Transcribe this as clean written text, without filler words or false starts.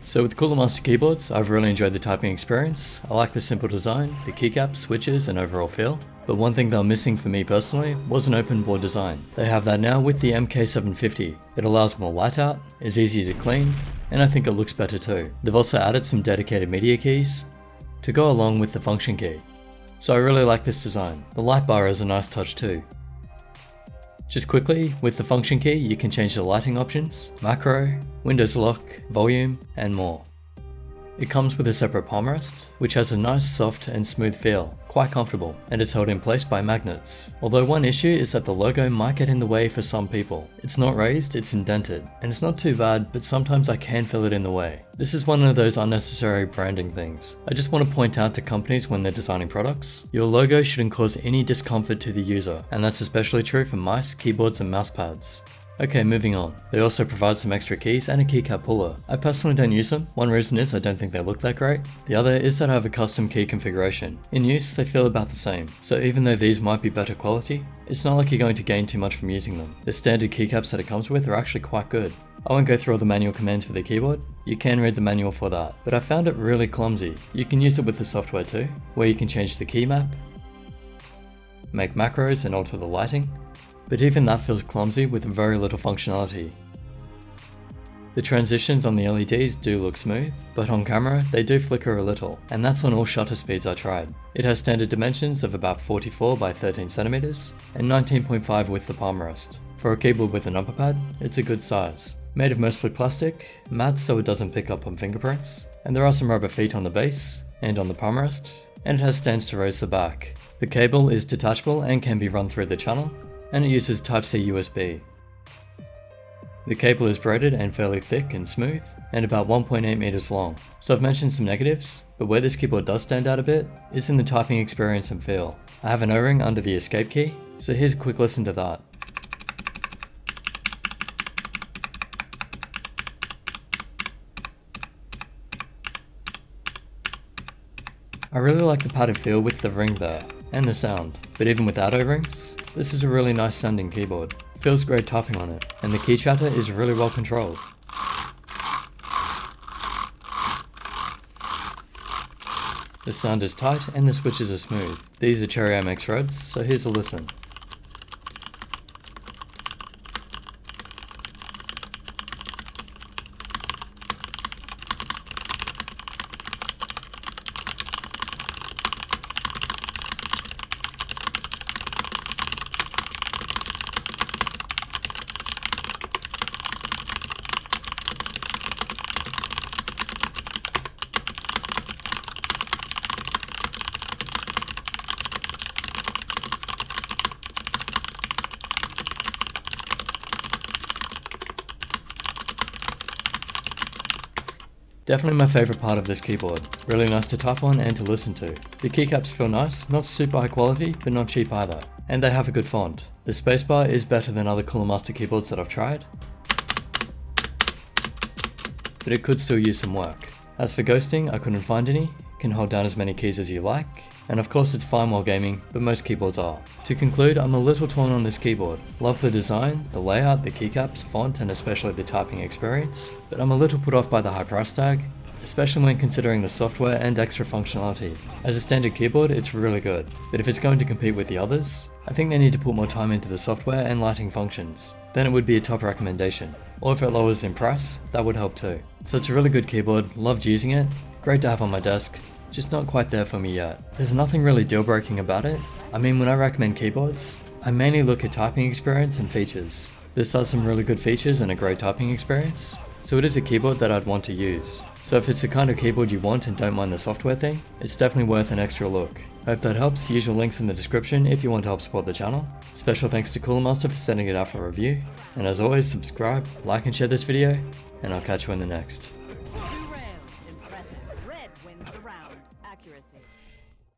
So with Cooler Master keyboards, I've really enjoyed the typing experience. I like the simple design, the keycaps, switches, and overall feel. But one thing they were missing for me personally was an open board design. They have that now with the MK750. It allows more light out, is easy to clean, and I think it looks better too. They've also added some dedicated media keys to go along with the function key. So I really like this design. The light bar is a nice touch too. Just quickly, with the function key you can change the lighting options, macro, Windows lock, volume, and more. It comes with a separate palm rest, which has a nice soft and smooth feel, quite comfortable, and it's held in place by magnets. Although one issue is that the logo might get in the way for some people. It's not raised, it's indented, and it's not too bad, but sometimes I can feel it in the way. This is one of those unnecessary branding things. I just want to point out to companies when they're designing products, your logo shouldn't cause any discomfort to the user, and that's especially true for mice, keyboards, and mouse pads. Okay, moving on. They also provide some extra keys and a keycap puller. I personally don't use them. One reason is I don't think they look that great. The other is that I have a custom key configuration. In use, they feel about the same. So even though these might be better quality, it's not like you're going to gain too much from using them. The standard keycaps that it comes with are actually quite good. I won't go through all the manual commands for the keyboard. You can read the manual for that. But I found it really clumsy. You can use it with the software too, where you can change the key map, make macros and alter the lighting. But even that feels clumsy with very little functionality. The transitions on the LEDs do look smooth, but on camera they do flicker a little, and that's on all shutter speeds I tried. It has standard dimensions of about 44 by 13 cm and 19.5 with the palm rest. For a keyboard with an upper pad, it's a good size. Made of mostly plastic, matte so it doesn't pick up on fingerprints, and there are some rubber feet on the base and on the palm rest, and it has stands to raise the back. The cable is detachable and can be run through the channel, and it uses Type-C USB. The cable is braided and fairly thick and smooth, and about 1.8 meters long. So I've mentioned some negatives, but where this keyboard does stand out a bit is in the typing experience and feel. I have an O-ring under the escape key, so here's a quick listen to that. I really like the padded feel with the ring there, and the sound, but even without O-rings, this is a really nice sounding keyboard. Feels great typing on it, and the key chatter is really well controlled. The sound is tight and the switches are smooth. These are Cherry MX Reds, so here's a listen. Definitely my favourite part of this keyboard. Really nice to type on and to listen to. The keycaps feel nice, not super high quality, but not cheap either. And they have a good font. The spacebar is better than other Cooler Master keyboards that I've tried, but it could still use some work. As for ghosting, I couldn't find any. Can hold down as many keys as you like, and of course it's fine while gaming, but most keyboards are. To conclude, I'm a little torn on this keyboard. Love the design, the layout, the keycaps, font, and especially the typing experience, but I'm a little put off by the high price tag, especially when considering the software and extra functionality. As a standard keyboard, it's really good, but if it's going to compete with the others, I think they need to put more time into the software and lighting functions. Then it would be a top recommendation. Or if it lowers in price, that would help too. So it's a really good keyboard, loved using it, great to have on my desk, just not quite there for me yet. There's nothing really deal breaking about it. I mean, when I recommend keyboards, I mainly look at typing experience and features. This has some really good features and a great typing experience, so it is a keyboard that I'd want to use. So if it's the kind of keyboard you want and don't mind the software thing, it's definitely worth an extra look. Hope that helps. Usual links in the description if you want to help support the channel. Special thanks to Cooler Master for sending it out for review. And as always, subscribe, like and share this video, and I'll catch you in the next.